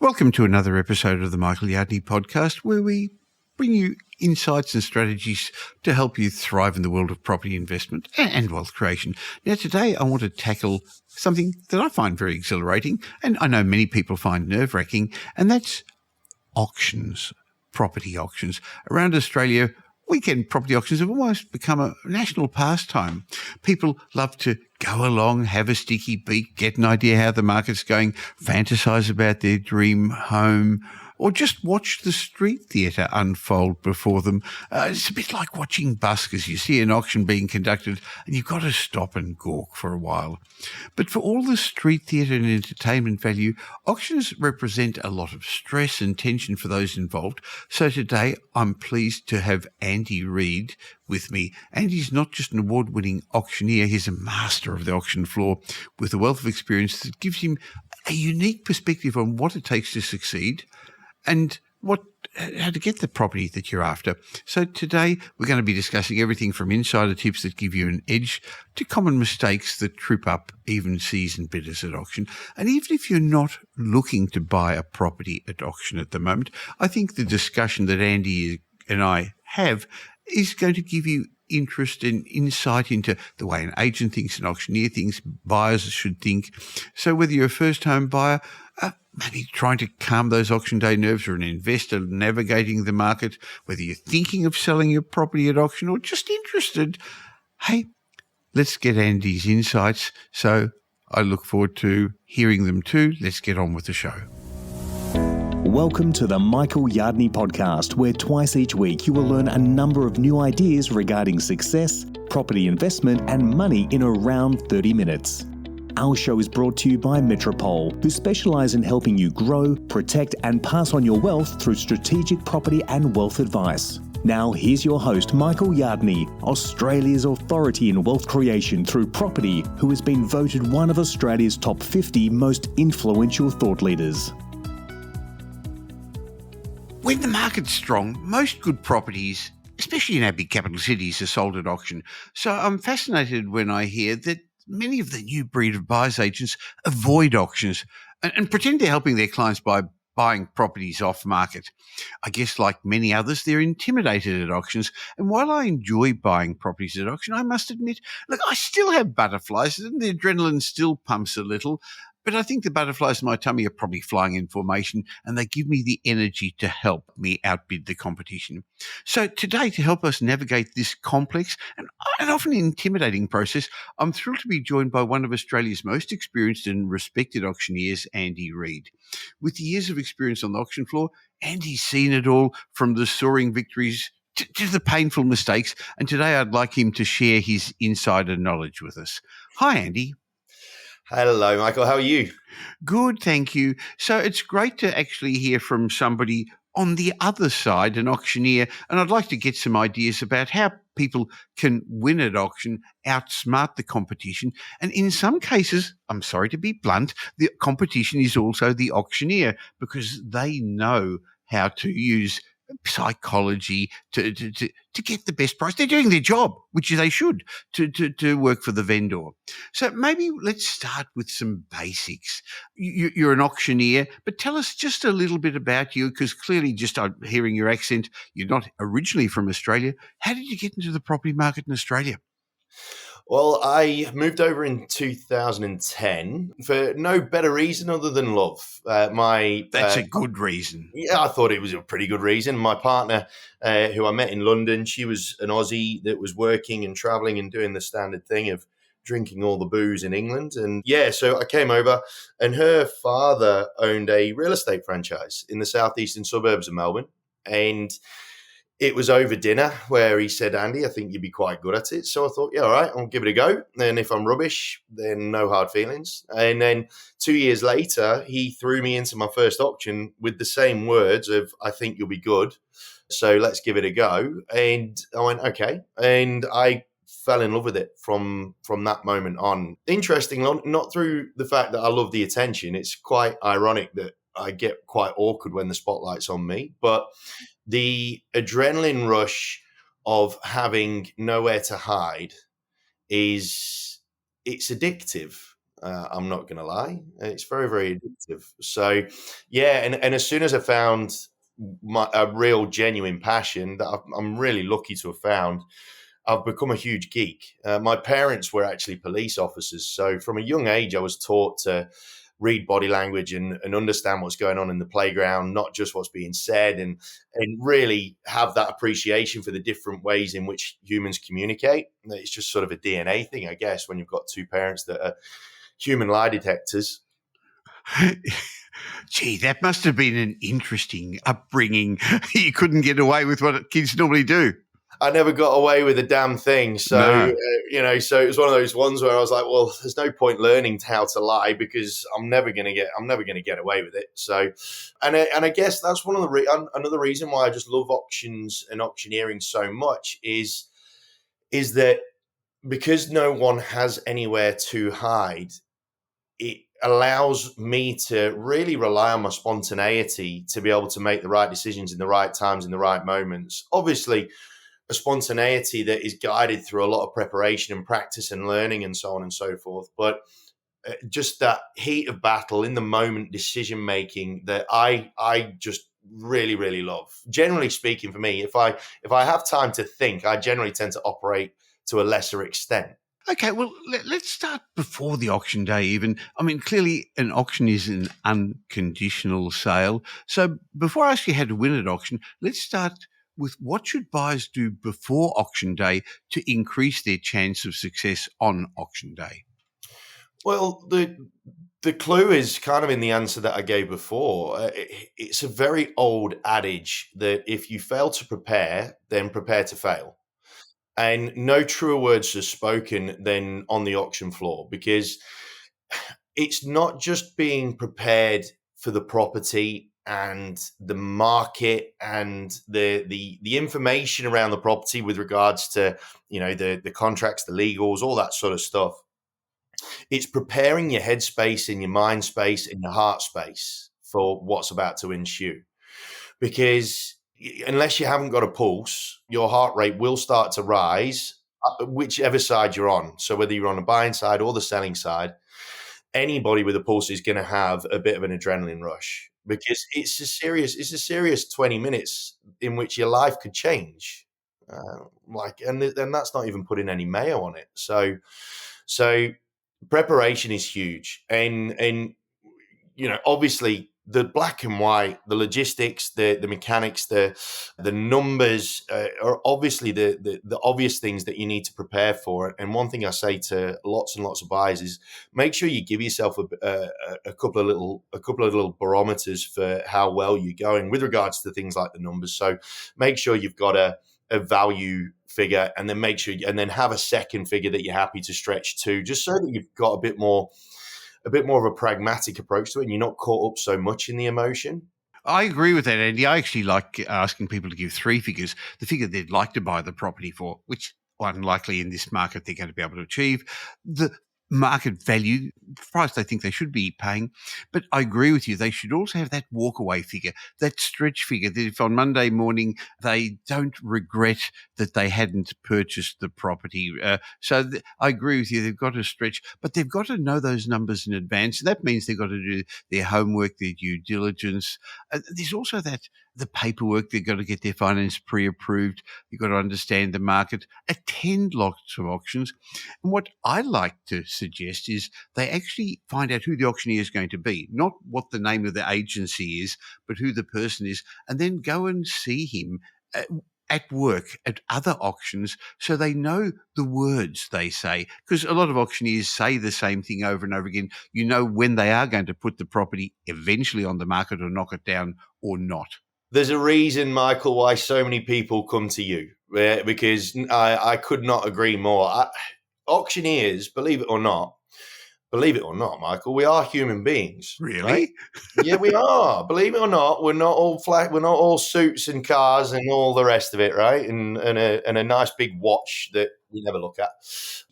Welcome to another episode of the Michael Yardney podcast, where we bring you insights and strategies to help you thrive in the world of property investment and wealth creation. Now, today I want to tackle something that I find very exhilarating, and I know many people find nerve-wracking, and that's auctions, property auctions. Around Australia, weekend property auctions have almost become a national pastime. People love to go along, have a sticky beak, get an idea how the market's going, fantasize about their dream home, or just watch the street theatre unfold before them. It's a bit like watching buskers. You see an auction being conducted and you've got to stop and gawk for a while. But for all the street theatre and entertainment value, auctions represent a lot of stress and tension for those involved. So today I'm pleased to have Andy Reid with me. Andy's not just an award-winning auctioneer, he's a master of the auction floor with a wealth of experience that gives him a unique perspective on what it takes to succeed and how to get the property that you're after. So today we're going to be discussing everything from insider tips that give you an edge to common mistakes that trip up even seasoned bidders at auction. And even if you're not looking to buy a property at auction at the moment, I think the discussion that Andy and I have is going to give you interest and insight into the way an agent thinks, an auctioneer thinks, buyers should think. So whether you're a first-home buyer, maybe trying to calm those auction day nerves, or an investor navigating the market, whether you're thinking of selling your property at auction or just interested, hey, let's get Andy's insights. So I look forward to hearing them too. Let's get on with the show. Welcome to the Michael Yardney podcast, where twice each week you will learn a number of new ideas regarding success, property investment, and money in around 30 minutes. Our show is brought to you by Metropole, who specialise in helping you grow, protect, and pass on your wealth through strategic property and wealth advice. Now, here's your host, Michael Yardney, Australia's authority in wealth creation through property, who has been voted one of Australia's top 50 most influential thought leaders. When the market's strong, most good properties, especially in our big capital cities, are sold at auction. So I'm fascinated when I hear that many of the new breed of buyers agents avoid auctions and pretend they're helping their clients by buying properties off market. I guess like many others, they're intimidated at auctions. And while I enjoy buying properties at auction, I must admit, look, I still have butterflies and the adrenaline still pumps a little. But I think the butterflies in my tummy are probably flying in formation, and they give me the energy to help me outbid the competition. So today, to help us navigate this complex and often intimidating process, I'm thrilled to be joined by one of Australia's most experienced and respected auctioneers, Andy Reid. With years of experience on the auction floor, Andy's seen it all, from the soaring victories to the painful mistakes, and today I'd like him to share his insider knowledge with us. Hi, Andy. Hello, Michael. How are you? Good, thank you. So it's great to actually hear from somebody on the other side, an auctioneer, and I'd like to get some ideas about how people can win at auction, outsmart the competition, and in some cases, I'm sorry to be blunt, the competition is also the auctioneer, because they know how to use psychology to get the best price. They're doing their job, which they should, to work for the vendor. So maybe let's start with some basics. You're an auctioneer, but tell us just a little bit about you, because clearly just hearing your accent, you're not originally from Australia. How did you get into the property market in Australia? Well, I moved over in 2010 for no better reason other than love. That's a good reason. Yeah, I thought it was a pretty good reason. My partner, who I met in London, she was an Aussie that was working and traveling and doing the standard thing of drinking all the booze in England. And yeah, so I came over, and her father owned a real estate franchise in the southeastern suburbs of Melbourne. And it was over dinner where he said, Andy, I think you'd be quite good at it. So I thought, yeah, all right, I'll give it a go. And if I'm rubbish, then no hard feelings. And then 2 years later, he threw me into my first auction with the same words of, I think you'll be good. So let's give it a go. And I went, okay. And I fell in love with it from that moment on. Interesting, not through the fact that I love the attention. It's quite ironic that I get quite awkward when the spotlight's on me, but the adrenaline rush of having nowhere to hide it's addictive. I'm not going to lie. It's very, very addictive. So, yeah, and as soon as I found a real genuine passion that I'm really lucky to have found, I've become a huge geek. My parents were actually police officers. So from a young age, I was taught to read body language and understand what's going on in the playground, not just what's being said, and really have that appreciation for the different ways in which humans communicate. It's just sort of a DNA thing, I guess, when you've got two parents that are human lie detectors. Gee, that must have been an interesting upbringing. You couldn't get away with what kids normally do. I never got away with a damn thing. So, No. So it was one of those ones where I was like, well, there's no point learning how to lie because I'm never going to get away with it. So, and I guess that's one of another reason why I just love auctions and auctioneering so much is that because no one has anywhere to hide, it allows me to really rely on my spontaneity to be able to make the right decisions in the right times, in the right moments. Obviously, a spontaneity that is guided through a lot of preparation and practice and learning and so on and so forth. But just that heat of battle in the moment decision making that I just really, really love. Generally speaking, for me, if I have time to think, I generally tend to operate to a lesser extent. Okay, well, let's start before the auction day even. I mean, clearly an auction is an unconditional sale. So before I ask you how to win at auction, let's start with what should buyers do before auction day to increase their chance of success on auction day? Well, the clue is kind of in the answer that I gave before. It's a very old adage that if you fail to prepare, then prepare to fail. And no truer words are spoken than on the auction floor, because it's not just being prepared for the property and the market and the information around the property with regards to the contracts, the legals, all that sort of stuff. It's preparing your headspace and your mind space and your heart space for what's about to ensue. Because unless you haven't got a pulse, your heart rate will start to rise, whichever side you're on. So whether you're on the buying side or the selling side, anybody with a pulse is going to have a bit of an adrenaline rush, because it's a serious 20 minutes in which your life could change. And that's not even putting any mayo on it. So preparation is huge. And obviously the black and white, the logistics, the mechanics, the numbers are obviously the obvious things that you need to prepare for. And one thing I say to lots and lots of buyers is make sure you give yourself a couple of little barometers for how well you're going with regards to things like the numbers. So make sure you've got a value figure, and then have a second figure that you're happy to stretch to, just so that you've got a bit more of a pragmatic approach to it and you're not caught up so much in the emotion. I agree with that, Andy. I actually like asking people to give three figures, the figure they'd like to buy the property for, which unlikely in this market they're going to be able to achieve, the market value, the price they think they should be paying. But I agree with you. They should also have that walkaway figure, that stretch figure, that if on Monday morning they don't regret that they hadn't purchased the property. I agree with you. They've got to stretch, but they've got to know those numbers in advance. And that means they've got to do their homework, their due diligence. There's also the paperwork. They've got to get their finance pre-approved. You've got to understand the market, attend lots of auctions. And what I like to suggest is they actually find out who the auctioneer is going to be, not what the name of the agency is, but who the person is, and then go and see him at work at other auctions so they know the words they say. Because a lot of auctioneers say the same thing over and over again. You know when they are going to put the property eventually on the market or knock it down or not. There's a reason, Michael, why so many people come to you, because I could not agree more. Auctioneers, believe it or not, Michael, we are human beings. Really? Right? Yeah, we are. Believe it or not, we're not all flat. We're not all suits and cars and all the rest of it, right? And a nice big watch that we never look at.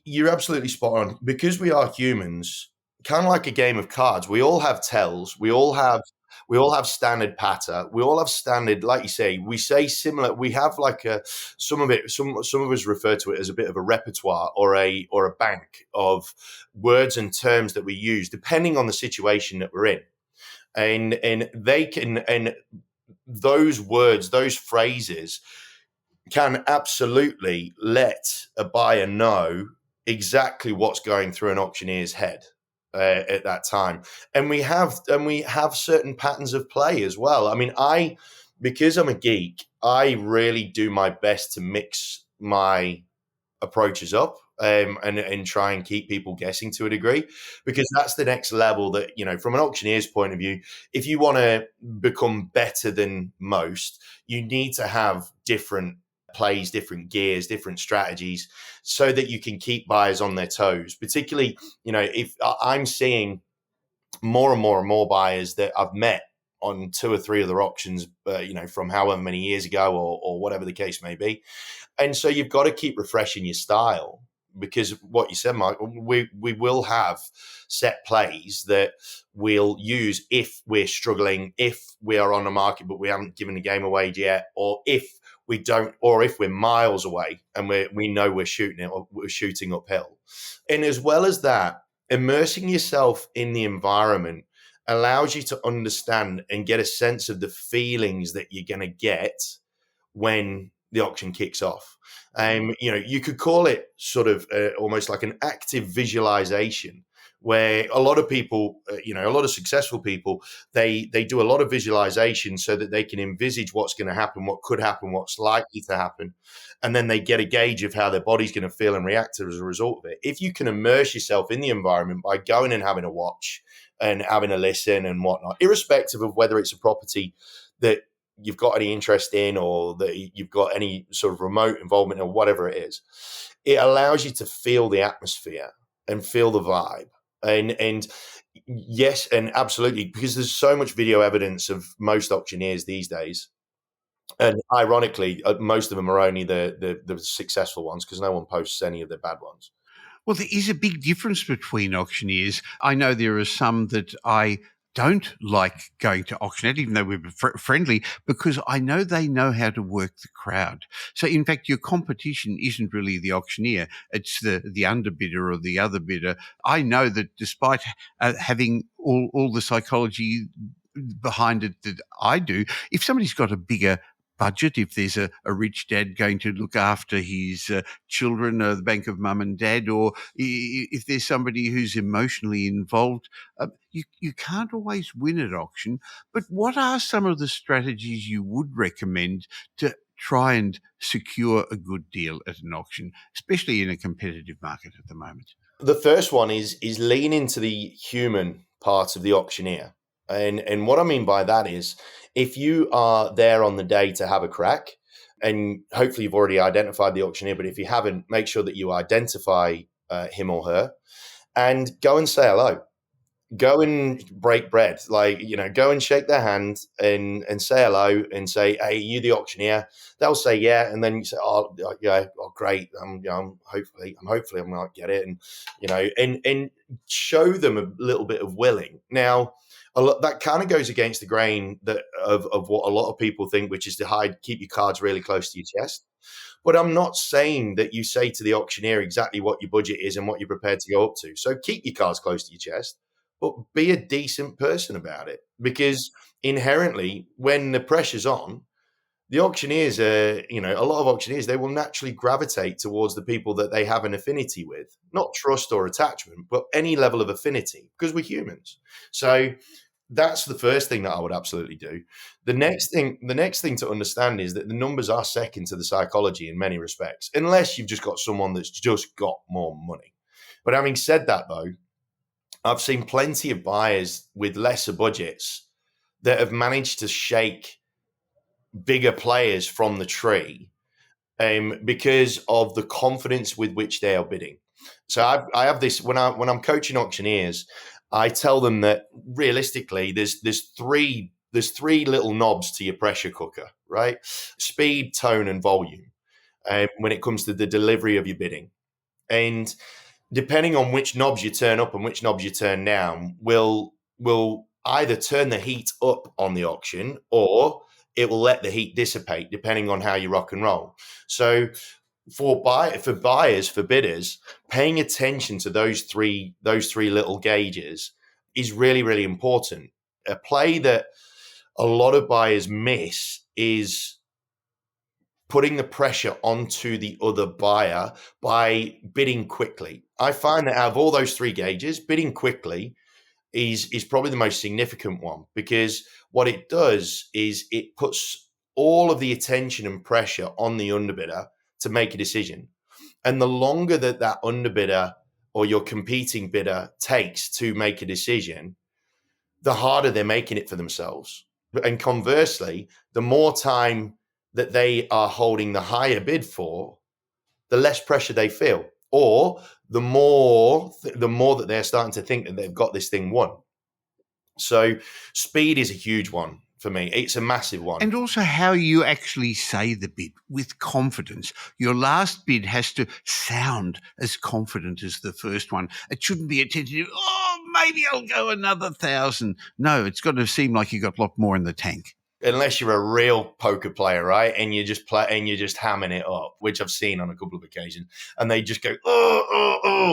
You're absolutely spot on. Because we are humans, kind of like a game of cards. We all have tells. We all have We all have standard patter. We all have standard, like you say, we say similar. We have like some of it, some of us refer to it as a bit of a repertoire or a bank of words and terms that we use depending on the situation that we're in. And they can, and those words, those phrases can absolutely let a buyer know exactly what's going through an auctioneer's head at that time. And we have certain patterns of play as well. I mean, because I'm a geek, I really do my best to mix my approaches up, and try and keep people guessing to a degree, because that's the next level that, from an auctioneer's point of view, if you want to become better than most, you need to have different plays, different gears, different strategies, so that you can keep buyers on their toes. Particularly, if I'm seeing more and more and more buyers that I've met on 2 or 3 other auctions, from however many years ago or whatever the case may be. And so you've got to keep refreshing your style, because what you said, Mike, we will have set plays that we'll use if we're struggling, if we are on the market but we haven't given the game away yet, or if we don't, or if we're miles away and we know we're shooting it, or we're shooting uphill. And as well as that, immersing yourself in the environment allows you to understand and get a sense of the feelings that you're going to get when the auction kicks off. You could call it sort of almost like an active visualization, where a lot of people, a lot of successful people, they do a lot of visualization so that they can envisage what's going to happen, what could happen, what's likely to happen. And then they get a gauge of how their body's going to feel and react as a result of it. If you can immerse yourself in the environment by going and having a watch and having a listen and whatnot, irrespective of whether it's a property that you've got any interest in, or that you've got any sort of remote involvement, or whatever it is, it allows you to feel the atmosphere and feel the vibe. And yes, and absolutely, because there's so much video evidence of most auctioneers these days. And ironically, most of them are only the successful ones, because no one posts any of the bad ones. Well, there is a big difference between auctioneers. I know there are some that I don't like going to auction at, even though we're friendly, because I know they know how to work the crowd. So, in fact, your competition isn't really the auctioneer. It's the underbidder or the other bidder. I know that despite having all the psychology behind it that I do, if somebody's got a bigger budget, if there's a rich dad going to look after his children, the bank of mum and dad, or if there's somebody who's emotionally involved, you can't always win at auction. But what are some of the strategies you would recommend to try and secure a good deal at an auction, especially in a competitive market at the moment? The first one is lean into the human part of the auctioneer. And what I mean by that is, if you are there on the day to have a crack, and hopefully you've already identified the auctioneer, but if you haven't, make sure that you identify him or her and go and say hello. Go and break bread, go and shake their hand and say hello and say, "Hey, you the auctioneer?" They'll say, "Yeah," and then you say, "Oh, yeah, oh, great. Hopefully, I might get it," and show them a little bit of willing. Now, that kind of goes against the grain of what a lot of people think, which is to keep your cards really close to your chest. But I'm not saying that you say to the auctioneer exactly what your budget is and what you're prepared to go up to. So keep your cards close to your chest, but be a decent person about it, because inherently, when the pressure's on, the auctioneers a lot of auctioneers, they will naturally gravitate towards the people that they have an affinity with, not trust or attachment, but any level of affinity, because we're humans. So that's the first thing that I would absolutely do. The next thing to understand is that the numbers are second to the psychology in many respects, unless you've just got someone that's just got more money. But having said that, though, I've seen plenty of buyers with lesser budgets that have managed to shake bigger players from the tree because of the confidence with which they are bidding. So I have this when I'm coaching auctioneers, I tell them that realistically there's three little knobs to your pressure cooker, right? Speed, tone, and volume. When it comes to the delivery of your bidding, and depending on which knobs you turn up and which knobs you turn down, will either turn the heat up on the auction or it will let the heat dissipate depending on how you rock and roll. So for buyers, for bidders, paying attention to those three little gauges is really, really important. A play that a lot of buyers miss is putting the pressure onto the other buyer by bidding quickly. I find that out of all those three gauges, bidding quickly is probably the most significant one, because what it does is it puts all of the attention and pressure on the underbidder to make a decision. And the longer that underbidder or your competing bidder takes to make a decision, the harder they're making it for themselves. And conversely, the more time that they are holding the higher bid for, the less pressure they feel, or the more that they're starting to think that they've got this thing won. So speed is a huge one for me. It's a massive one. And also how you actually say the bid with confidence. Your last bid has to sound as confident as the first one. It shouldn't be a tentative, maybe I'll go another 1,000. No, it's got to seem like you got a lot more in the tank. Unless you're a real poker player, right? And you just play and you're just hamming it up, which I've seen on a couple of occasions. And they just go,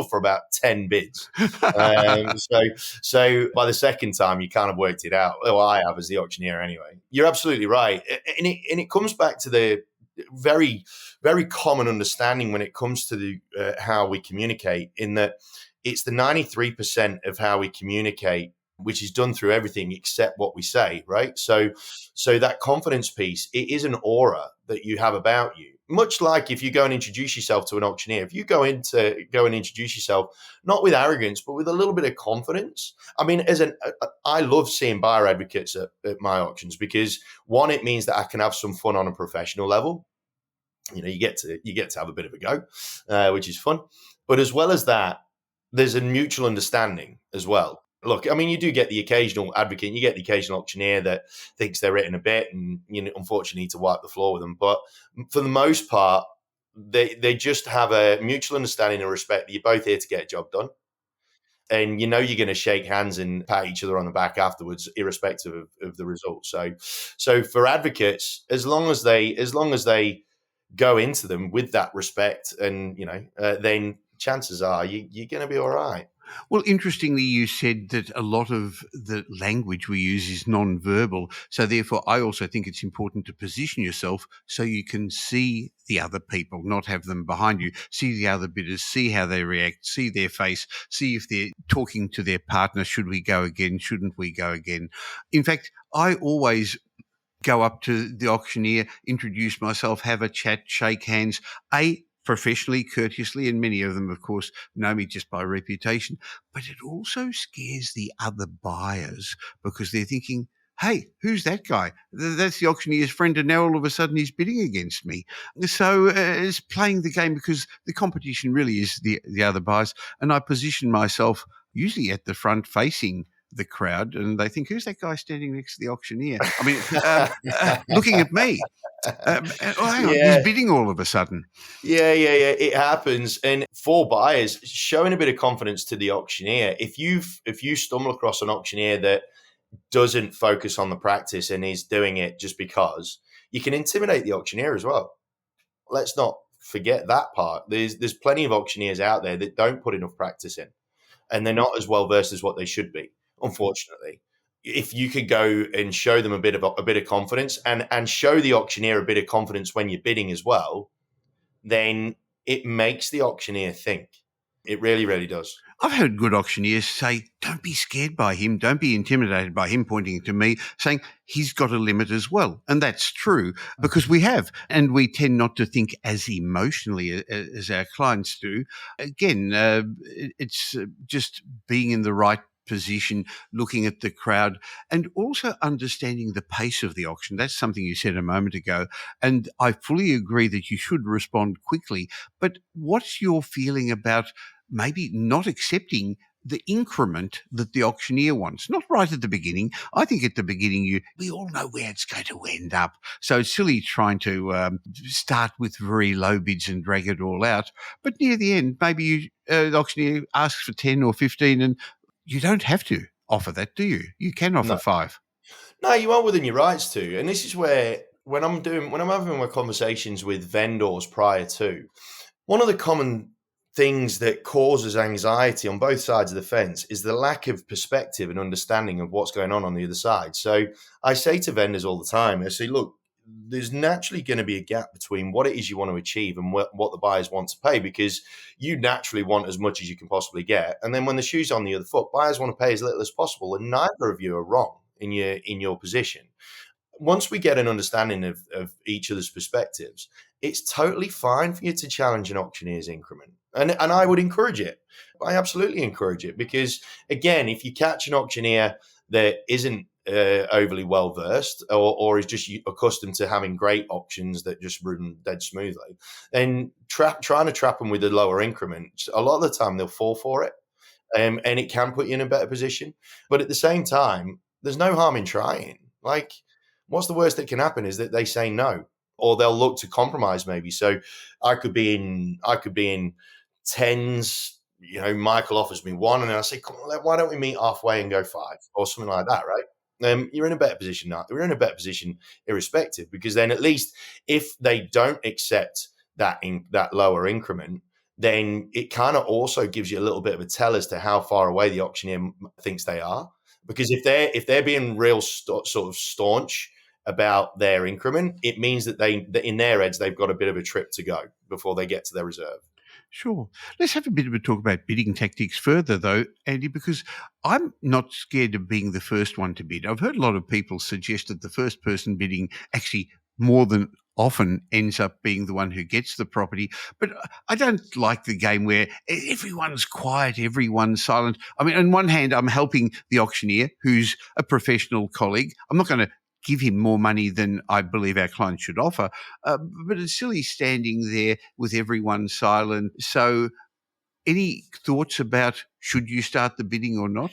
for about 10 bids. So by the second time, you kind of worked it out. Well, I have as the auctioneer anyway. You're absolutely right. And it comes back to the very, very common understanding when it comes to the how we communicate, in that it's the 93% of how we communicate which is done through everything except what we say, right? So that confidence piece, it is an aura that you have about you. Much like if you go and introduce yourself to an auctioneer, if you go and introduce yourself, not with arrogance, but with a little bit of confidence. I mean, I love seeing buyer advocates at my auctions, because one, it means that I can have some fun on a professional level. You know, you get to have a bit of a go, which is fun. But as well as that, there's a mutual understanding as well. Look, I mean, you do get the occasional advocate, you get the occasional auctioneer that thinks they're written a bit, and you unfortunately need to wipe the floor with them. But for the most part, they just have a mutual understanding and respect that you're both here to get a job done. And you're going to shake hands and pat each other on the back afterwards, irrespective of the result. So for advocates, as long as they go into them with that respect, and then chances are you're going to be all right. Well, interestingly, you said that a lot of the language we use is non-verbal. So therefore, I also think it's important to position yourself so you can see the other people, not have them behind you. See the other bidders, see how they react, see their face, see if they're talking to their partner. Should we go again? Shouldn't we go again? In fact, I always go up to the auctioneer, introduce myself, have a chat, shake hands, professionally, courteously, and many of them, of course, know me just by reputation. But it also scares the other buyers, because they're thinking, hey, who's that guy? That's the auctioneer's friend, and now all of a sudden he's bidding against me. So it's playing the game, because the competition really is the other buyers. And I position myself usually at the front facing the crowd, and they think, who's that guy standing next to the auctioneer? I mean, looking at me. Hang on, he's bidding all of a sudden. Yeah. It happens. And for buyers, showing a bit of confidence to the auctioneer. If you stumble across an auctioneer that doesn't focus on the practice and is doing it just because, you can intimidate the auctioneer as well. Let's not forget that part. There's plenty of auctioneers out there that don't put enough practice in, and they're not as well versed as what they should be, unfortunately. If you could go and show them a bit of confidence, and show the auctioneer a bit of confidence when you're bidding as well, then it makes the auctioneer think. It really, really does. I've heard good auctioneers say, don't be scared by him, don't be intimidated by him, pointing to me, saying he's got a limit as well. And that's true, because we have, and we tend not to think as emotionally as our clients do. Again, it's just being in the right position, looking at the crowd, and also understanding the pace of the auction. That's something you said a moment ago, and I fully agree that you should respond quickly. But what's your feeling about maybe not accepting the increment that the auctioneer wants? Not right at the beginning. I think at the beginning, we all know where it's going to end up. So it's silly trying to start with very low bids and drag it all out. But near the end, maybe the auctioneer asks for 10 or 15, and you don't have to. offer that, do you? You can offer No. 5. No, you are within your rights to. And this is where when I'm having my conversations with vendors prior to, one of the common things that causes anxiety on both sides of the fence is the lack of perspective and understanding of what's going on the other side. So I say to vendors all the time, I say, look, there's naturally going to be a gap between what it is you want to achieve and what the buyers want to pay, because you naturally want as much as you can possibly get. And then when the shoe's on the other foot, buyers want to pay as little as possible. And neither of you are wrong in your position. Once we get an understanding of each other's perspectives, it's totally fine for you to challenge an auctioneer's increment. And I would encourage it. I absolutely encourage it, because, again, if you catch an auctioneer that isn't overly well versed, or is just accustomed to having great auctions that just run dead smoothly, then trying to trap them with a lower increment, a lot of the time they'll fall for it. And it can put you in a better position. But at the same time, there's no harm in trying. Like, what's the worst that can happen is that they say no, or they'll look to compromise maybe. So I could be in tens. Michael offers me 1, and then I say, come on, why don't we meet halfway and go 5 or something like that, right? You're in a better position now. We're in a better position irrespective, because then at least if they don't accept that lower increment, then it kind of also gives you a little bit of a tell as to how far away the auctioneer thinks they are. Because if they're being real sort of staunch about their increment, it means that in their heads they've got a bit of a trip to go before they get to their reserve. Sure. Let's have a bit of a talk about bidding tactics further, though, Andy, because I'm not scared of being the first one to bid. I've heard a lot of people suggest that the first person bidding actually more than often ends up being the one who gets the property. But I don't like the game where everyone's quiet, everyone's silent. I mean, on one hand, I'm helping the auctioneer, who's a professional colleague. I'm not going to give him more money than I believe our client should offer. But it's silly standing there with everyone silent. So any thoughts about should you start the bidding or not?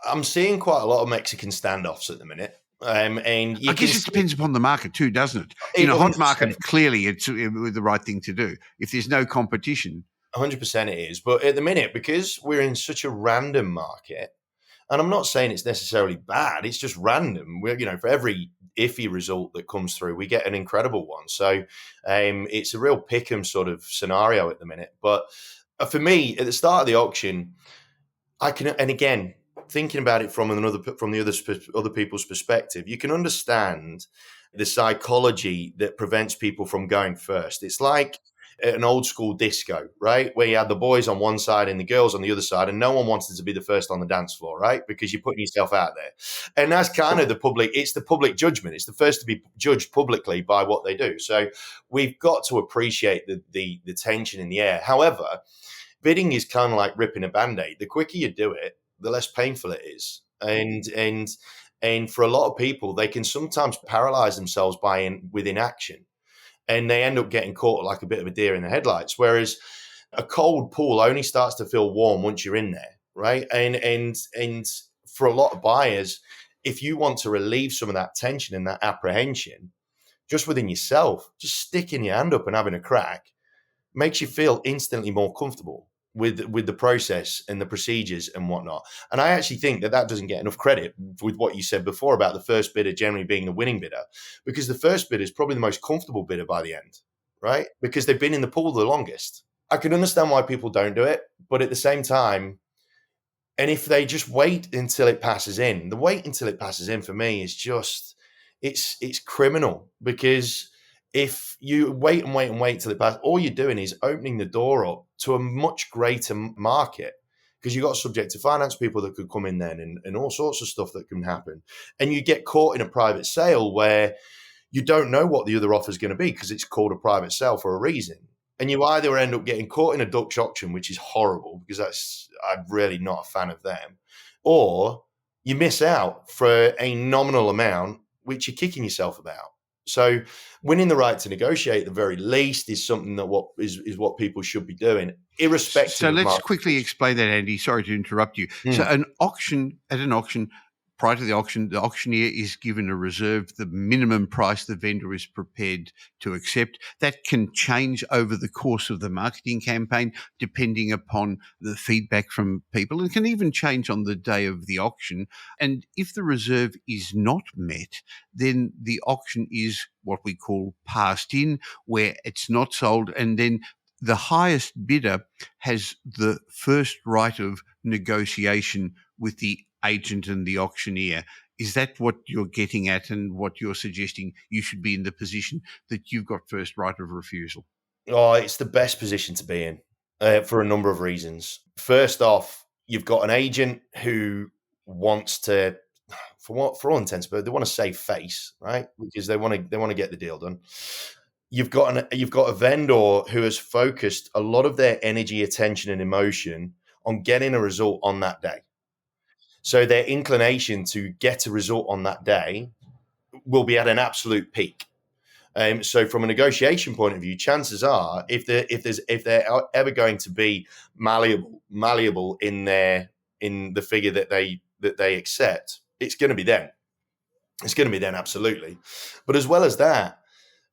I'm seeing quite a lot of Mexican standoffs at the minute. And I guess it depends upon the market too, doesn't it? It In a hot 100%. market, clearly it's the right thing to do. If there's no competition. 100% it is. But at the minute, because we're in such a random market, and I'm not saying it's necessarily bad, it's just random. For every iffy result that comes through, we get an incredible one. So it's a real pick 'em sort of scenario at the minute. But for me, at the start of the auction, I can, and again, thinking about it from the other people's perspective, you can understand the psychology that prevents people from going first. It's like an old school disco, right? Where you had the boys on one side and the girls on the other side, and no one wanted to be the first on the dance floor, right? Because you're putting yourself out there. And that's kind of the public judgment. It's the first to be judged publicly by what they do. So we've got to appreciate the tension in the air. However, bidding is kind of like ripping a Band-Aid. The quicker you do it, the less painful it is. And for a lot of people, they can sometimes paralyze themselves with inaction. And they end up getting caught like a bit of a deer in the headlights. Whereas a cold pool only starts to feel warm once you're in there, right? And for a lot of buyers, if you want to relieve some of that tension and that apprehension just within yourself, just sticking your hand up and having a crack makes you feel instantly more comfortable with the process and the procedures and whatnot. And I actually think that doesn't get enough credit with what you said before about the first bidder generally being the winning bidder, because the first bidder is probably the most comfortable bidder by the end, right? Because they've been in the pool the longest. I can understand why people don't do it, but at the same time, and if they just wait until it passes in, the wait until it passes in for me is just, it's criminal, because if you wait till it passes, all you're doing is opening the door up to a much greater market, because you've got subject to finance people that could come in then and all sorts of stuff that can happen. And you get caught in a private sale where you don't know what the other offer is going to be because it's called a private sale for a reason. And you either end up getting caught in a Dutch auction, which is horrible because I'm really not a fan of them, or you miss out for a nominal amount, which you're kicking yourself about. So winning the right to negotiate at the very least is something that is what people should be doing, irrespective. So let's quickly explain that, Andy. Sorry to interrupt you. So at an auction, prior to the auctioneer is given a reserve, the minimum price the vendor is prepared to accept. That can change over the course of the marketing campaign, depending upon the feedback from people, and can even change on the day of the auction. And if the reserve is not met, then the auction is what we call passed in, where it's not sold, and then the highest bidder has the first right of negotiation with the agent and the auctioneer. Is that what you're getting at, and what you're suggesting? You should be in the position that you've got first right of refusal. Oh, it's the best position to be in for a number of reasons. First off, you've got an agent who wants to, for all intents, but they want to save face, right? Because they want to get the deal done. You've got a vendor who has focused a lot of their energy, attention, and emotion on getting a result on that day. So their inclination to get a result on that day will be at an absolute peak. So from a negotiation point of view, chances are, if they're ever going to be malleable in the figure that they accept, it's going to be then. It's going to be then, absolutely. But as well as that,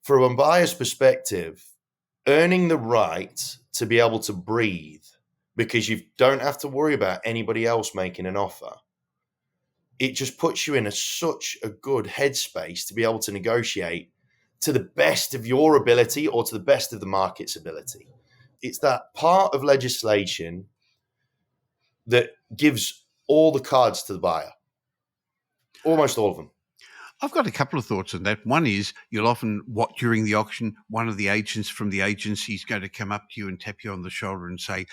from a buyer's perspective, earning the right to be able to breathe because you don't have to worry about anybody else making an offer, it just puts you in such a good headspace to be able to negotiate to the best of your ability or to the best of the market's ability. It's that part of legislation that gives all the cards to the buyer, almost all of them. I've got a couple of thoughts on that. One is, you'll often, during the auction, one of the agents from the agency is going to come up to you and tap you on the shoulder and say,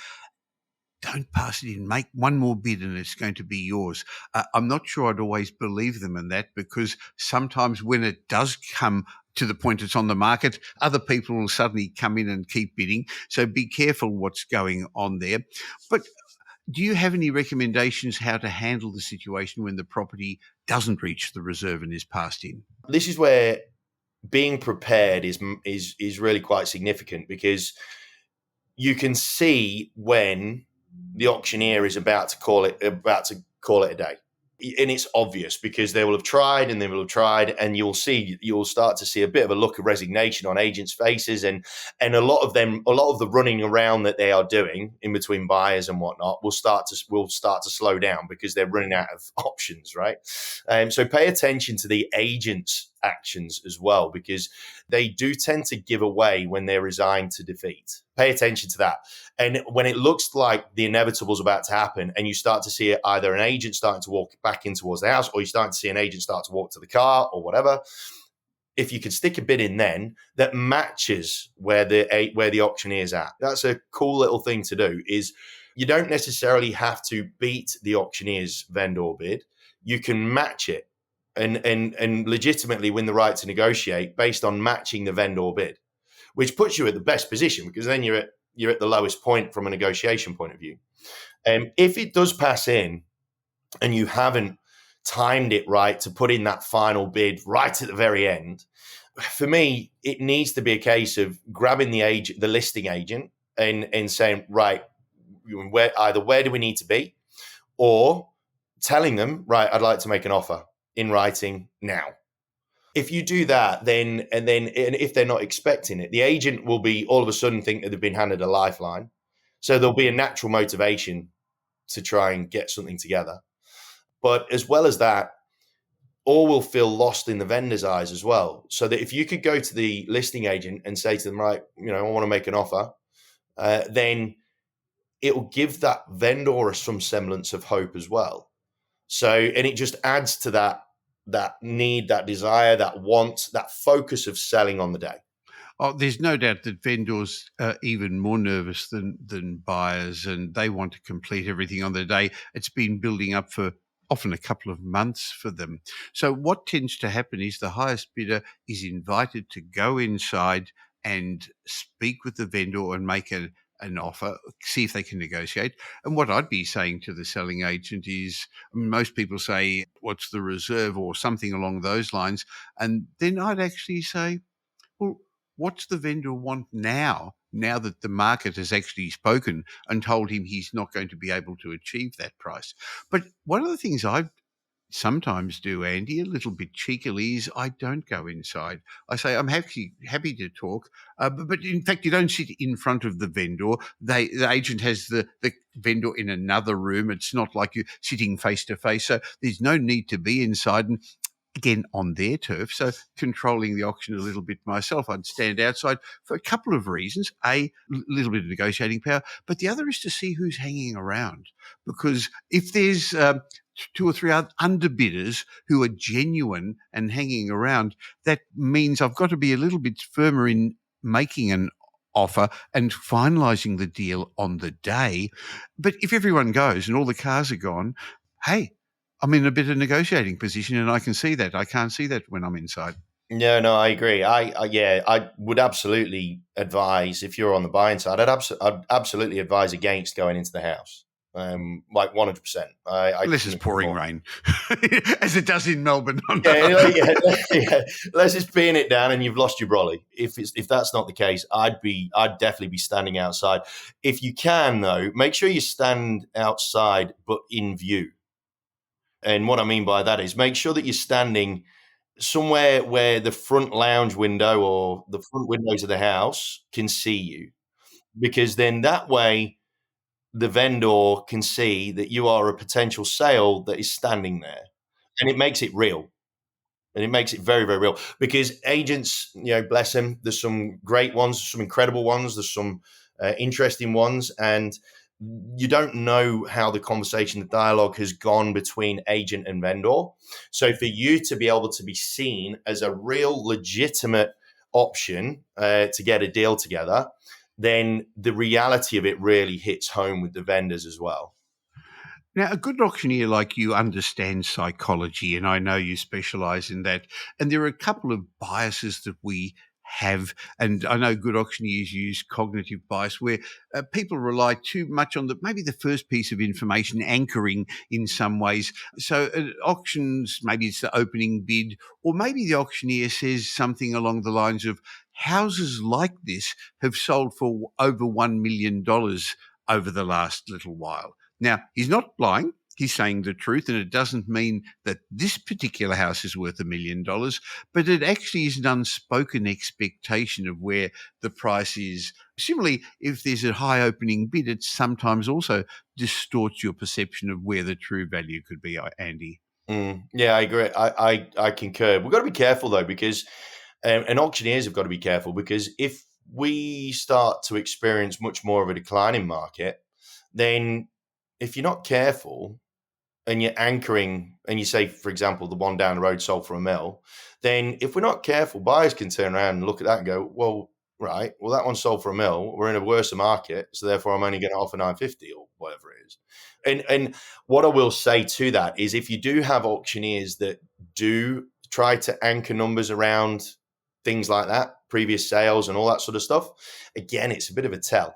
don't pass it in, make one more bid and it's going to be yours. I'm not sure I'd always believe them in that, because sometimes when it does come to the point it's on the market, other people will suddenly come in and keep bidding. So be careful what's going on there. But do you have any recommendations how to handle the situation when the property doesn't reach the reserve and is passed in? This is where being prepared is really quite significant, because you can see when the auctioneer is about to call it a day. And it's obvious, because they will have tried and you'll start to see a bit of a look of resignation on agents' faces, and a lot of the running around that they are doing in between buyers and whatnot will start to slow down, because they're running out of options, right? So pay attention to the agents' actions as well, because they do tend to give away when they're resigned to defeat. Pay attention to that. And when it looks like the inevitable is about to happen, and you start to see either an agent starting to walk back in towards the house, or you start to see an agent start to walk to the car or whatever, if you could stick a bid in then that matches where the auctioneer's at, that's a cool little thing to do. Is you don't necessarily have to beat the auctioneer's vendor bid. You can match it and legitimately win the right to negotiate based on matching the vendor bid, which puts you at the best position, because then you're at the lowest point from a negotiation point of view. If it does pass in and you haven't timed it right to put in that final bid right at the very end, for me, it needs to be a case of grabbing the listing agent and saying, right, where do we need to be, or telling them, right, I'd like to make an offer in writing now. If you do that, and if they're not expecting it, the agent will be all of a sudden think that they've been handed a lifeline. So there'll be a natural motivation to try and get something together. But as well as that, all will feel lost in the vendor's eyes as well. So that if you could go to the listing agent and say to them, right, I want to make an offer, then it will give that vendor some semblance of hope as well. So, and it just adds to that need, that desire, that want, that focus of selling on the day. Oh, there's no doubt that vendors are even more nervous than buyers, and they want to complete everything on the day. It's been building up for often a couple of months for them. So what tends to happen is the highest bidder is invited to go inside and speak with the vendor and make an offer, see if they can negotiate. And what I'd be saying to the selling agent is, most people say, what's the reserve, or something along those lines. And then I'd actually say, well, what's the vendor want now that the market has actually spoken and told him he's not going to be able to achieve that price? But one of the things I've sometimes do, Andy, a little bit cheekily, is I don't go inside. I say I'm happy to talk, but in fact, you don't sit in front of the vendor. The agent has the vendor in another room. It's not like you're sitting face to face, so there's no need to be inside. And again, on their turf, so controlling the auction a little bit myself, I'd stand outside for a couple of reasons. A little bit of negotiating power, but the other is to see who's hanging around. Because if there's two or three other underbidders who are genuine and hanging around, that means I've got to be a little bit firmer in making an offer and finalising the deal on the day. But if everyone goes and all the cars are gone, hey, I'm in a bit of negotiating position, and I can see that. I can't see that when I'm inside. No, I agree. I would absolutely advise, if you're on the buying side, I'd absolutely advise against going into the house. Like 100%. Unless it's pouring rain, as it does in Melbourne. Yeah. Unless it's peeing it down and you've lost your brolly. If that's not the case, I'd definitely be standing outside. If you can, though, make sure you stand outside but in view. And what I mean by that is make sure that you're standing somewhere where the front lounge window or the front windows of the house can see you, because then that way the vendor can see that you are a potential sale that is standing there, and it makes it real. And it makes it very, very real, because agents, bless them, there's some great ones, some incredible ones, there's some interesting ones, and you don't know how the conversation, the dialogue has gone between agent and vendor. So for you to be able to be seen as a real legitimate option to get a deal together, then the reality of it really hits home with the vendors as well. Now, a good auctioneer like you understands psychology, and I know you specialise in that. And there are a couple of biases that we have, and I know good auctioneers use cognitive bias, where people rely too much on maybe the first piece of information, anchoring in some ways. So auctions, maybe it's the opening bid, or maybe the auctioneer says something along the lines of, houses like this have sold for over $1 million over the last little while. Now, he's not lying. He's saying the truth, and it doesn't mean that this particular house is worth $1 million, but it actually is an unspoken expectation of where the price is. Similarly, if there's a high opening bid, it sometimes also distorts your perception of where the true value could be, Andy. Yeah, I agree. I concur. We've got to be careful, though, because and auctioneers have got to be careful, because if we start to experience much more of a declining market, then if you're not careful and you're anchoring and you say, for example, the one down the road sold for $1 million, then if we're not careful, buyers can turn around and look at that and go, well, that one sold for $1 million. We're in a worse market, so therefore I'm only going to offer 950 or whatever it is. And what I will say to that is, if you do have auctioneers that do try to anchor numbers around things like that, previous sales and all that sort of stuff, again, it's a bit of a tell.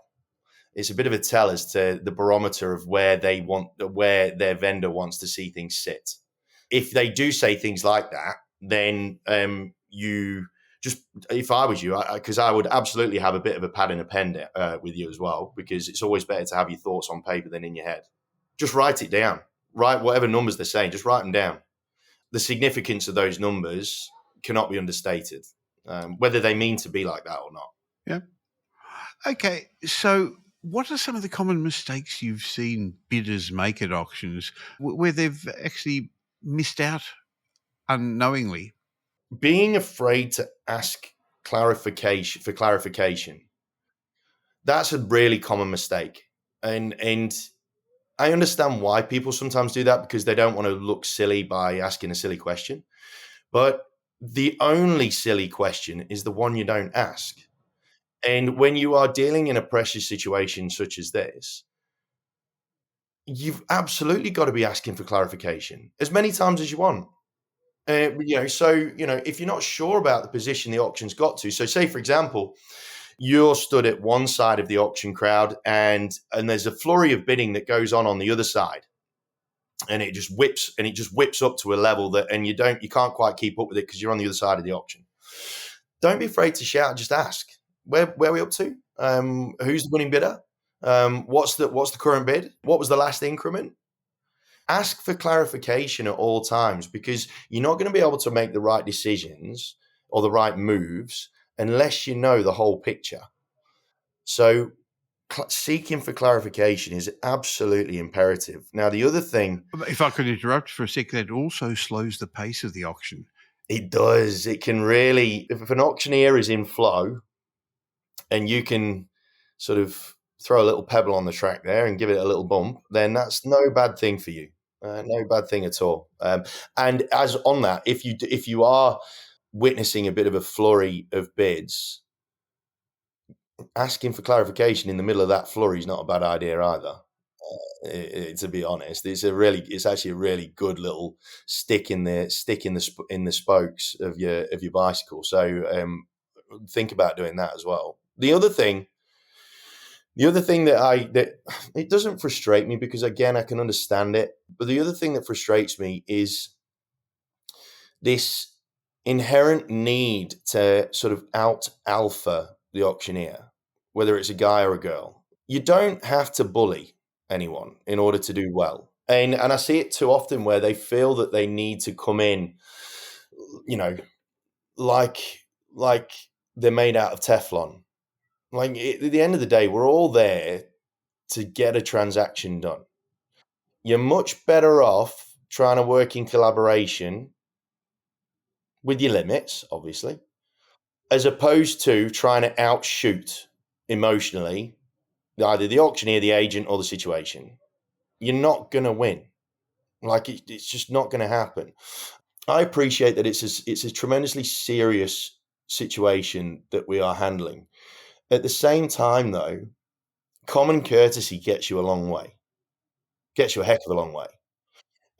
It's a bit of a tell as to the barometer of where their vendor wants to see things sit. If they do say things like that, then if I was you, because I would absolutely have a bit of a pad and a pen with you as well, because it's always better to have your thoughts on paper than in your head. Just write it down. Write whatever numbers they're saying, just write them down. The significance of those numbers cannot be understated, whether they mean to be like that or not. Yeah. Okay, so what are some of the common mistakes you've seen bidders make at auctions where they've actually missed out unknowingly? Being afraid to ask clarification. That's a really common mistake. And I understand why people sometimes do that, because they don't want to look silly by asking a silly question. But the only silly question is the one you don't ask. And when you are dealing in a pressure situation such as this, you've absolutely got to be asking for clarification as many times as you want. If you're not sure about the position the auction's got to, so say, for example, you're stood at one side of the auction crowd and there's a flurry of bidding that goes on the other side, and it just whips up to a level that, and you can't quite keep up with it because you're on the other side of the auction. Don't be afraid to shout. Just ask, where are we up to? Who's the winning bidder? What's the current bid? What was the last increment? Ask for clarification at all times, because you're not going to be able to make the right decisions or the right moves unless you know the whole picture. So seeking for clarification is absolutely imperative. Now, the other thing, If I could interrupt for a sec, that also slows the pace of the auction. it does. It can really, if an auctioneer is in flow and you can sort of throw a little pebble on the track there and give it a little bump, then that's no bad thing for you. No bad thing at all. And as on that, if you are witnessing a bit of a flurry of bids, asking for clarification in the middle of that flurry is not a bad idea either. To be honest, it's actually a really good little stick in the spokes of your bicycle. So think about doing that as well. The other thing that it doesn't frustrate me, because again I can understand it, but the other thing that frustrates me is this inherent need to sort of out alpha the auctioneer, whether it's a guy or a girl. You don't have to bully anyone in order to do well. And I see it too often where they feel that they need to come in, like they're made out of Teflon. At the end of the day, we're all there to get a transaction done. You're much better off trying to work in collaboration with your limits, obviously, as opposed to trying to outshoot emotionally either the auctioneer, the agent, or the situation. You're not going to win. It's just not going to happen. I appreciate that it's a tremendously serious situation that we are handling. At the same time, though, common courtesy gets you a long way, gets you a heck of a long way.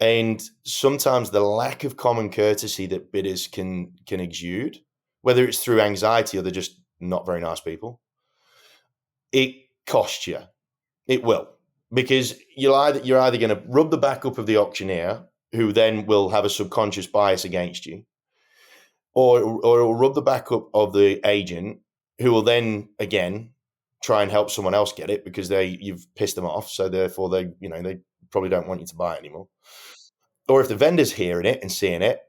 And sometimes the lack of common courtesy that bidders can exude, whether it's through anxiety or they're just not very nice people, it costs you. It will. Because you're either going to rub the back up of the auctioneer, who then will have a subconscious bias against you, or it will rub the back up of the agent, who will then again try and help someone else get it because you've pissed them off, so therefore they probably don't want you to buy it anymore. Or if the vendor's hearing it and seeing it,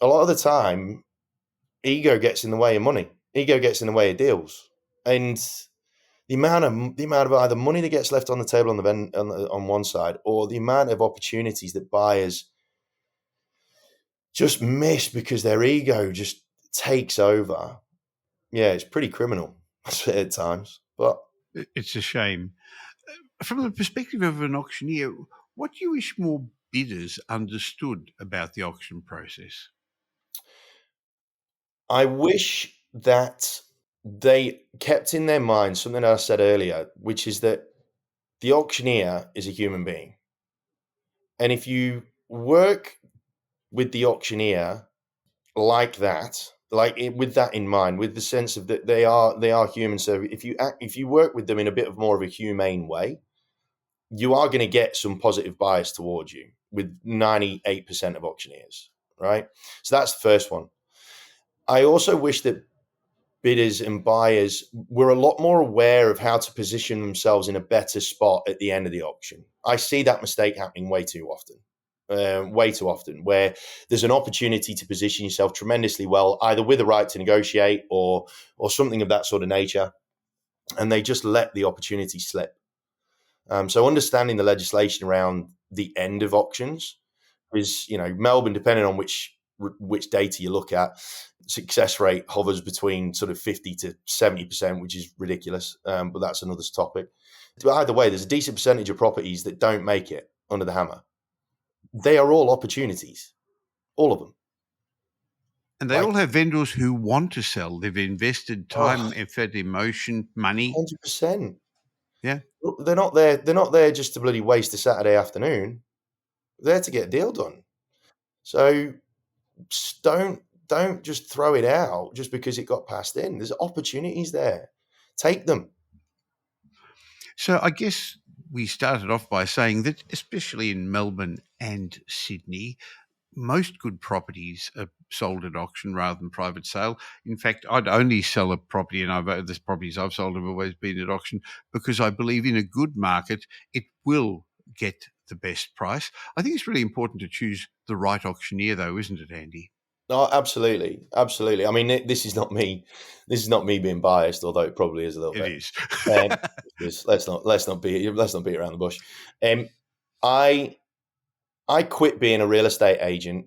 a lot of the time, ego gets in the way of money. Ego gets in the way of deals, and the amount of either money that gets left on the table on one side, or the amount of opportunities that buyers just miss because their ego just takes over. Yeah, it's pretty criminal at times, but It's a shame. From the perspective of an auctioneer, what do you wish more bidders understood about the auction process? I wish that they kept in their mind something I said earlier, which is that the auctioneer is a human being. And if you work with the auctioneer like that, with that in mind, with the sense of that they are human, so if you work with them in a bit of more of a humane way, you are going to get some positive bias towards you with 98% of auctioneers, right? So that's the first one. I also wish that bidders and buyers were a lot more aware of how to position themselves in a better spot at the end of the auction. I see that mistake happening way too often, where there's an opportunity to position yourself tremendously well, either with a right to negotiate or something of that sort of nature, and they just let the opportunity slip. So understanding the legislation around the end of auctions is, Melbourne, depending on which data you look at, success rate hovers between sort of 50 to 70%, which is ridiculous. But that's another topic. But either way, there's a decent percentage of properties that don't make it under the hammer. They are all opportunities, all of them. And they all have vendors who want to sell. They've invested time, Oh, effort, emotion, money. 100%. Yeah. They're not there. They're not there just to bloody waste a Saturday afternoon. They're there to get a deal done. So don't just throw it out just because it got passed in. There's opportunities there. Take them. So I guess we started off by saying that, especially in Melbourne and Sydney, most good properties are sold at auction rather than private sale. In fact, I'd only sell a property, and the properties I've sold have always been at auction, because I believe in a good market, it will get the best price. I think it's really important to choose the right auctioneer, though, isn't it, Andy? No, absolutely, absolutely. I mean, this is not me. This is not me being biased, although it probably is a little It bit. is. Let's not beat around the bush. I I quit being a real estate agent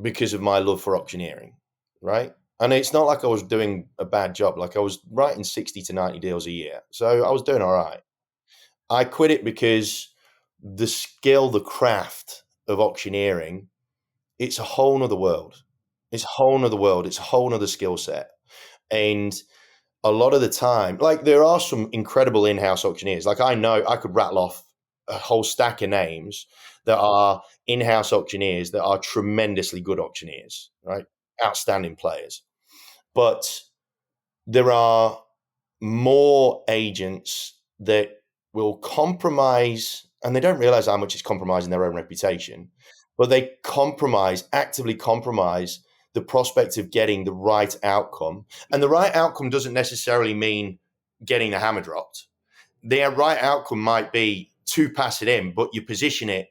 because of my love for auctioneering, right? And it's not like I was doing a bad job. Like I was writing 60 to 90 deals a year. So I was doing all right. I quit it because the skill, the craft of auctioneering, it's a whole nother world. It's a whole nother world. It's a whole nother skill set. And a lot of the time, like there are some incredible in-house auctioneers. Like I know I could rattle off a whole stack of names that are in-house auctioneers that are tremendously good auctioneers, right? Outstanding players. But there are more agents that will compromise, and they don't realize how much it's compromising their own reputation, but they actively compromise the prospect of getting the right outcome. And the right outcome doesn't necessarily mean getting the hammer dropped. The right outcome might be to pass it in, but you position it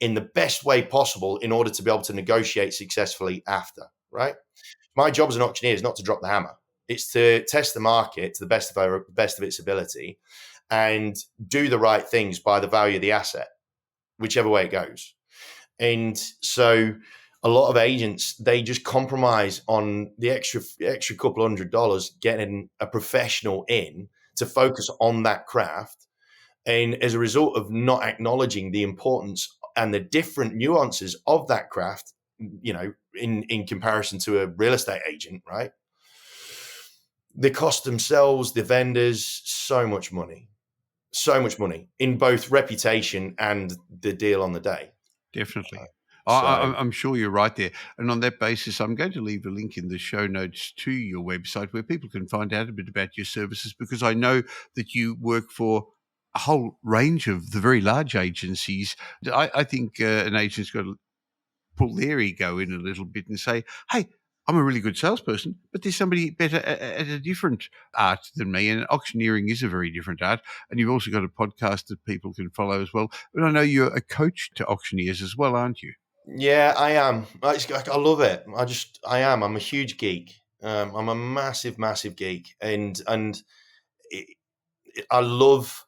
in the best way possible in order to be able to negotiate successfully after, right? My job as an auctioneer is not to drop the hammer. It's to test the market to the best of its ability and do the right things by the value of the asset, whichever way it goes. And so a lot of agents, they just compromise on the extra couple $100 getting a professional in to focus on that craft. And as a result of not acknowledging the importance and the different nuances of that craft, you know, in comparison to a real estate agent, right? They cost themselves, the vendors, so much money in both reputation and the deal on the day. Definitely. So- I'm sure you're right there. And on that basis, I'm going to leave a link in the show notes to your website where people can find out a bit about your services, because I know that you work for a whole range of the very large agencies. I think an agent's got to pull their ego in a little bit and say, hey, I'm a really good salesperson, but there's somebody better at a different art than me. And auctioneering is a very different art. And you've also got a podcast that people can follow as well. But I know you're a coach to auctioneers as well, aren't you? Yeah, I am. I love it. I am. I'm a huge geek. I'm a massive, massive geek. And I love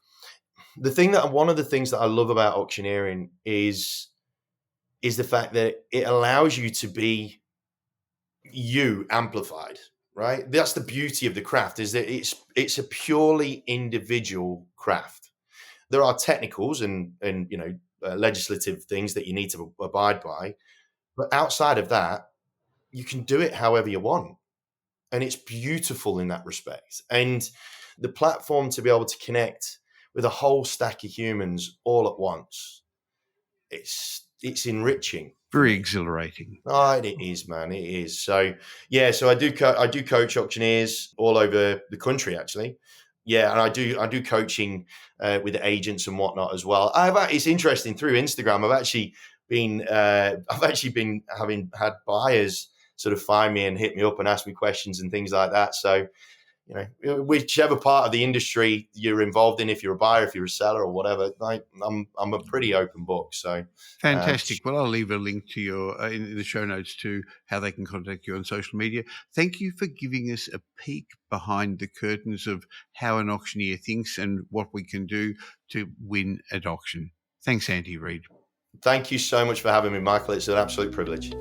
one of the things that I love about auctioneering is the fact that it allows you to be you amplified, right? That's the beauty of the craft, is that it's a purely individual craft. There are technicals and you know, legislative things that you need to abide by, but outside of that, you can do it however you want, and it's beautiful in that respect. And the platform to be able to connect with a whole stack of humans all at once, it's enriching. Very exhilarating. Oh, it is, man. It is. So, yeah. So I do coach auctioneers all over the country, actually. Yeah, and I do coaching with agents and whatnot as well. It's interesting, through Instagram. I've actually been having had buyers sort of find me and hit me up and ask me questions and things like that. So, you know, whichever part of the industry you're involved in, if you're a buyer, if you're a seller, or whatever, I'm a pretty open book. So fantastic. Well, I'll leave a link to your in the show notes to how they can contact you on social media. Thank you for giving us a peek behind the curtains of how an auctioneer thinks and what we can do to win at auction. Thanks, Andy Reid. Thank you so much for having me, Michael. It's an absolute privilege.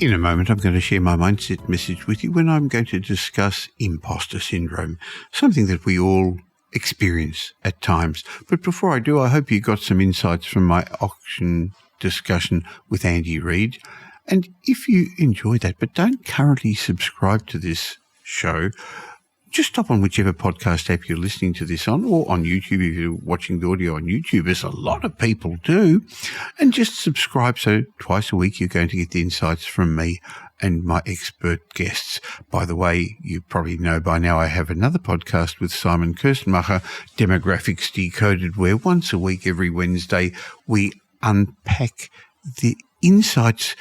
In a moment, I'm going to share my mindset message with you when I'm going to discuss imposter syndrome, something that we all experience at times. But before I do, I hope you got some insights from my auction discussion with Andy Reid. And if you enjoyed that, but don't currently subscribe to this show, just stop on whichever podcast app you're listening to this on, or on YouTube if you're watching the audio on YouTube, as a lot of people do, and just subscribe so twice a week you're going to get the insights from me and my expert guests. By the way, you probably know by now I have another podcast with Simon Kirstenmacher, Demographics Decoded, where once a week, every Wednesday, we unpack the insights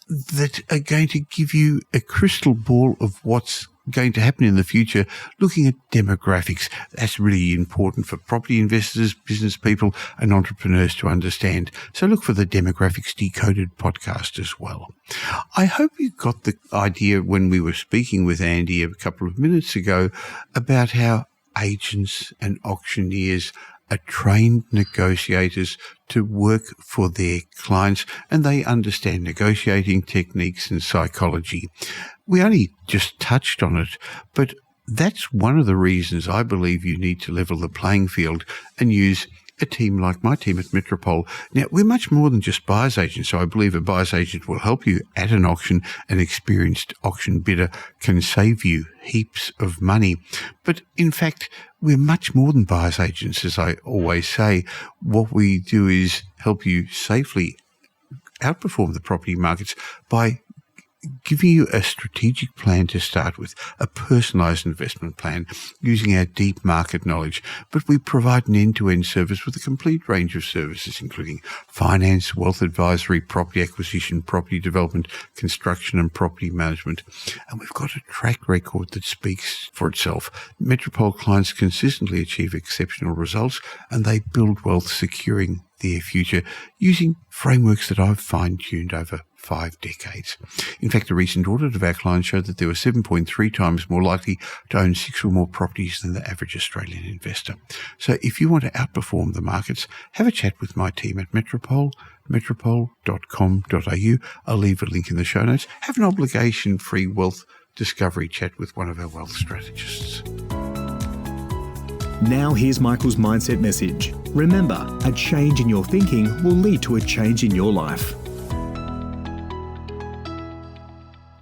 that are going to give you a crystal ball of what's going to happen in the future, looking at demographics. That's really important for property investors, business people, and entrepreneurs to understand. So look for the Demographics Decoded podcast as well. I hope you got the idea when we were speaking with Andy a couple of minutes ago about how agents and auctioneers are trained negotiators to work for their clients, and they understand negotiating techniques and psychology. We only just touched on it, but that's one of the reasons I believe you need to level the playing field and use a team like my team at Metropole. Now, we're much more than just buyer's agents, so I believe a buyer's agent will help you at an auction. An experienced auction bidder can save you heaps of money. But in fact, we're much more than buyer's agents, as I always say. What we do is help you safely outperform the property markets by giving you a strategic plan to start with, a personalised investment plan using our deep market knowledge. But we provide an end-to-end service with a complete range of services, including finance, wealth advisory, property acquisition, property development, construction and property management. And we've got a track record that speaks for itself. Metropole clients consistently achieve exceptional results, and they build wealth securing their future using frameworks that I've fine-tuned over 5 decades. In fact, a recent audit of our clients showed that they were 7.3 times more likely to own 6 or more properties than the average Australian investor. So if you want to outperform the markets, have a chat with my team at Metropole, metropole.com.au. I'll leave a link in the show notes. Have an obligation-free wealth discovery chat with one of our wealth strategists. Now here's Michael's mindset message. Remember, a change in your thinking will lead to a change in your life.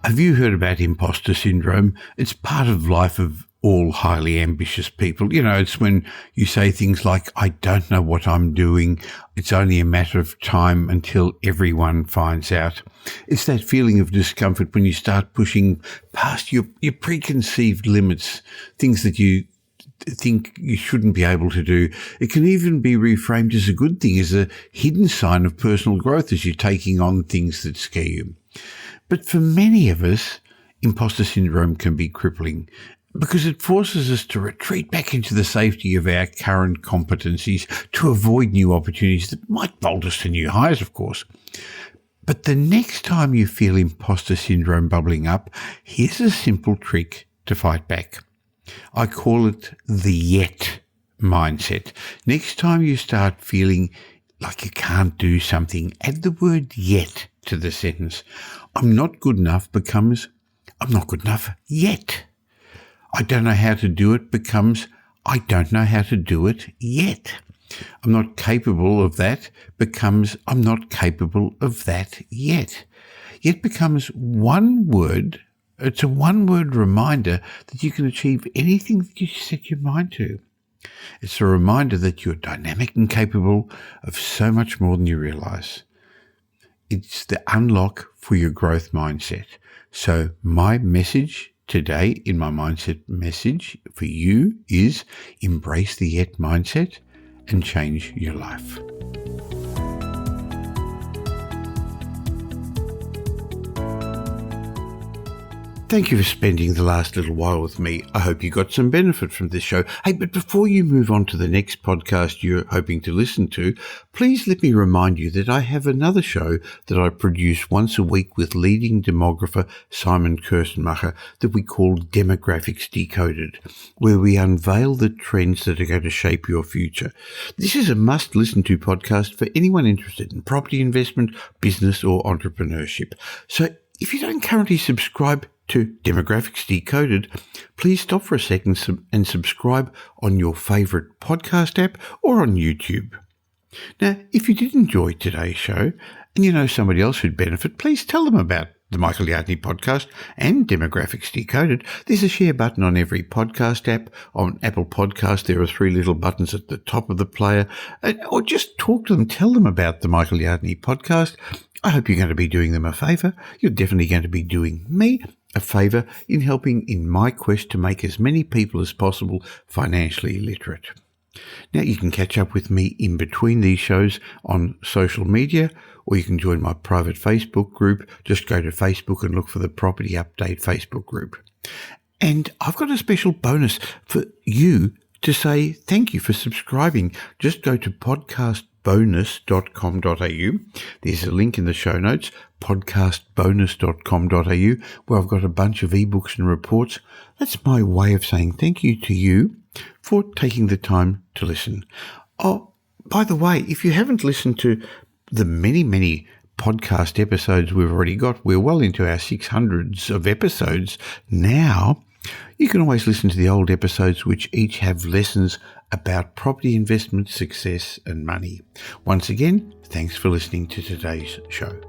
Have you heard about imposter syndrome? It's part of life of all highly ambitious people. You know, it's when you say things like, I don't know what I'm doing. It's only a matter of time until everyone finds out. It's that feeling of discomfort when you start pushing past your preconceived limits, things that you think you shouldn't be able to do. It can even be reframed as a good thing, as a hidden sign of personal growth as you're taking on things that scare you. But for many of us, imposter syndrome can be crippling because it forces us to retreat back into the safety of our current competencies to avoid new opportunities that might bolt us to new highs, of course. But the next time you feel imposter syndrome bubbling up, here's a simple trick to fight back. I call it the yet mindset. Next time you start feeling like you can't do something, add the word yet to the sentence. I'm not good enough becomes I'm not good enough yet. I don't know how to do it becomes I don't know how to do it yet. I'm not capable of that becomes I'm not capable of that yet. Yet becomes one word. It's a one-word reminder that you can achieve anything that you set your mind to. It's a reminder that you're dynamic and capable of so much more than you realize. It's the unlock for your growth mindset. So my message today in my mindset message for you is embrace the yet mindset and change your life. Thank you for spending the last little while with me. I hope you got some benefit from this show. Hey, but before you move on to the next podcast you're hoping to listen to, please let me remind you that I have another show that I produce once a week with leading demographer Simon Kirstenmacher that we call Demographics Decoded, where we unveil the trends that are going to shape your future. This is a must-listen-to podcast for anyone interested in property investment, business, or entrepreneurship. So if you don't currently subscribe to Demographics Decoded, please stop for a second and subscribe on your favourite podcast app or on YouTube. Now, if you did enjoy today's show and you know somebody else who'd benefit, please tell them about the Michael Yardney podcast and Demographics Decoded. There's a share button on every podcast app. On Apple Podcasts, there are 3 little buttons at the top of the player. Or just talk to them, tell them about the Michael Yardney podcast. I hope you're going to be doing them a favour. You're definitely going to be doing me a favour in helping in my quest to make as many people as possible financially literate. Now, you can catch up with me in between these shows on social media, or you can join my private Facebook group. Just go to Facebook and look for the Property Update Facebook group. And I've got a special bonus for you to say thank you for subscribing. Just go to podcastbonus.com.au. There's a link in the show notes, podcastbonus.com.au, where I've got a bunch of ebooks and reports. That's my way of saying thank you to you for taking the time to listen. Oh, by the way, if you haven't listened to the many podcast episodes we've already got, we're well into our 600s of episodes now. You can always listen to the old episodes, which each have lessons about property investment, success and money. Once again, thanks for listening to today's show.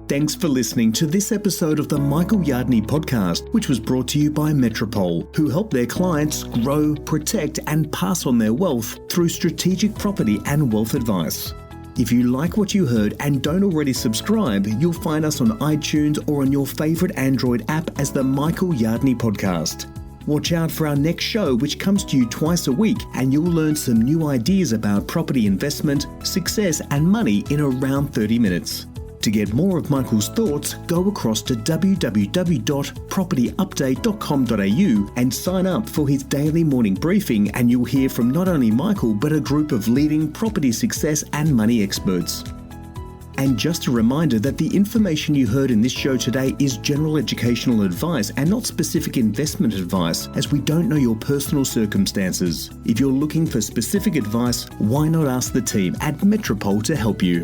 Thanks for listening to this episode of the Michael Yardney podcast, which was brought to you by Metropole, who help their clients grow, protect and pass on their wealth through strategic property and wealth advice. If you like what you heard and don't already subscribe, you'll find us on iTunes or on your favourite Android app as the Michael Yardney Podcast. Watch out for our next show, which comes to you twice a week, and you'll learn some new ideas about property investment, success and money in around 30 minutes. To get more of Michael's thoughts, go across to www.propertyupdate.com.au and sign up for his daily morning briefing, and you'll hear from not only Michael but a group of leading property success and money experts. And just a reminder that the information you heard in this show today is general educational advice and not specific investment advice, as we don't know your personal circumstances. If you're looking for specific advice, why not ask the team at Metropole to help you?